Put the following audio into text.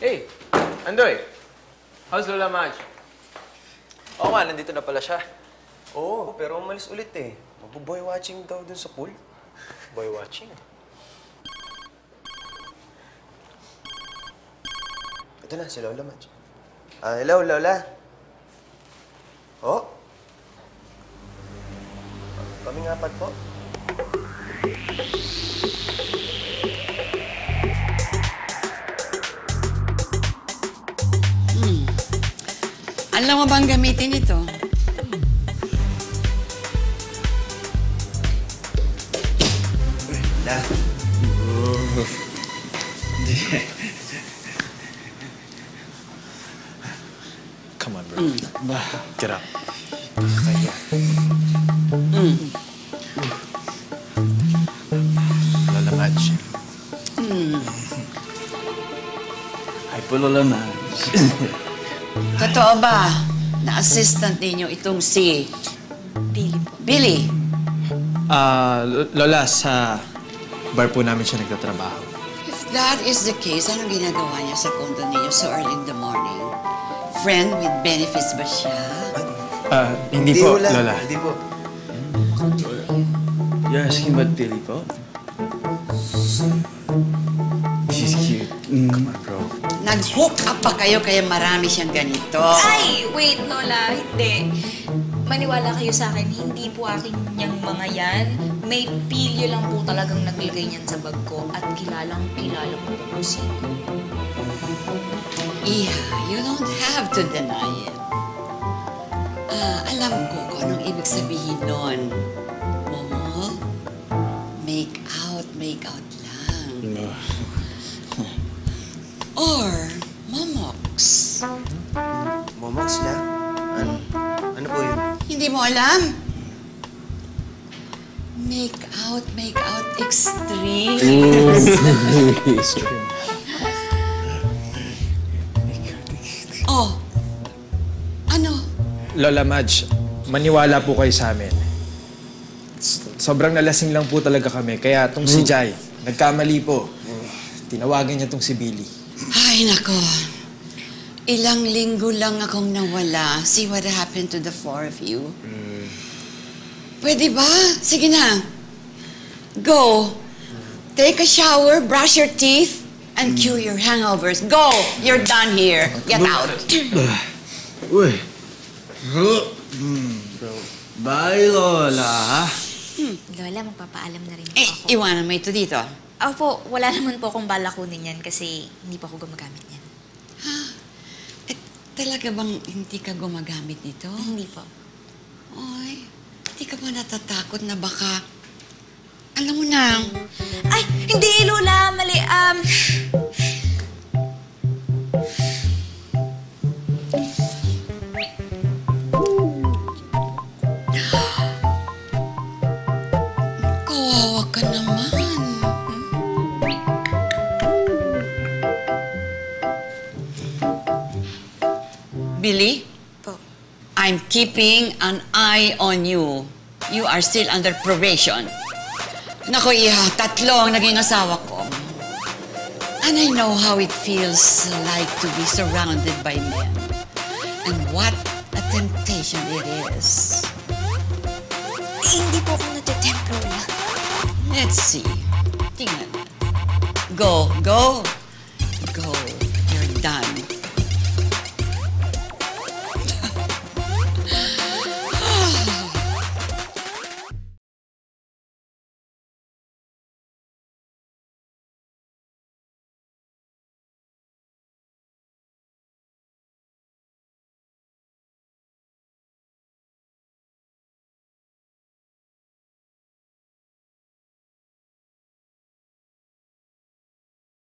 Hey, Andoy. How's Lola Madge? Oo nga, nandito na pala siya. Oo, pero umalis ulit eh. Magbo-boy watching daw dun sa pool. Boy watching. Ito na, si Lola Madge. Hello, Lola. Oh? Kaming apat po. Alam mo bang gamitin ito? Lola. Come on, bro. Get up. Lola Madge. Ay po, Lola Madge. Totoo ba na assistant ninyo itong si Billy po. Billy? Lola, sa bar po namin siya nagtatrabaho. If that is the case, anong ginagawa niya sa condo ninyo so early in the morning? Friend with benefits ba siya? Hindi po, Lola. Hindi po. You're asking about Billy po? She's cute. Come on, bro. Nag-hook up pa kayo kaya marami siyang ganito? Ay! Wait, Lola. Hindi. Maniwala kayo sa akin, hindi po akin niyang mga yan. May pilyo lang po talagang naglagay niyan sa bag ko at kilalang-kilala ko po kung sino. Iha, you don't have to deny it. Alam ko kung anong ibig sabihin nun. Momo, make out lang. Or, momox. Momox na? Ano po yun? Hindi mo alam? Make out extreme. Oh, ano? Lola Madge, maniwala po kayo sa amin. Sobrang nalasing lang po talaga kami. Kaya tong si Jai, nagkamali po. Tinawagan niya tong si Billy. Ay, nako. Ilang linggo lang akong nawala. See what happened to the four of you? Pwede ba? Sige na. Go. Take a shower, brush your teeth, and cure your hangovers. Go! You're done here. Get out. Uy. Bye, Lola. Lola, magpapaalam na rin po Eh, ako. iwanan mo ito dito. Opo, wala naman po akong balakunin yan kasi hindi pa ako gumagamit yan. Eh, talaga bang hindi ka gumagamit nito? Hindi po. Ay, hindi ka ba natatakot na baka... Alam mo na, Ay, hindi, Lola. Mali. kawawa ka naman. Billy, Po. I'm keeping an eye on you. You are still under probation. Nako, Iha, 3 ang naging asawa ko. And I know how it feels like to be surrounded by men. And what a temptation it is. Hindi po ako natitempt, Lola. Let's see. Tingnan. Go, go.